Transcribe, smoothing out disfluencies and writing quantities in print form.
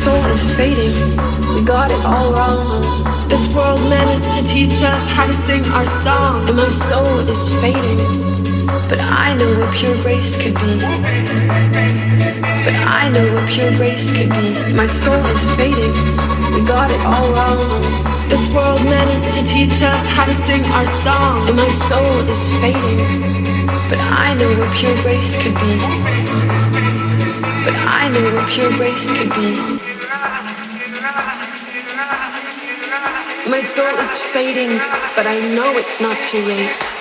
soul is fading, we got it all wrong. This world managed to teach us how to sing our song, and my soul is fading, but I know what pure grace could be. But I know what pure grace could be. My soul is fading, we got it all wrong. This world managed to teach us how to sing our song, and my soul is fading, but I know what pure grace could be. But I know what pure grace could be. My soul is fading, but I know it's not too late.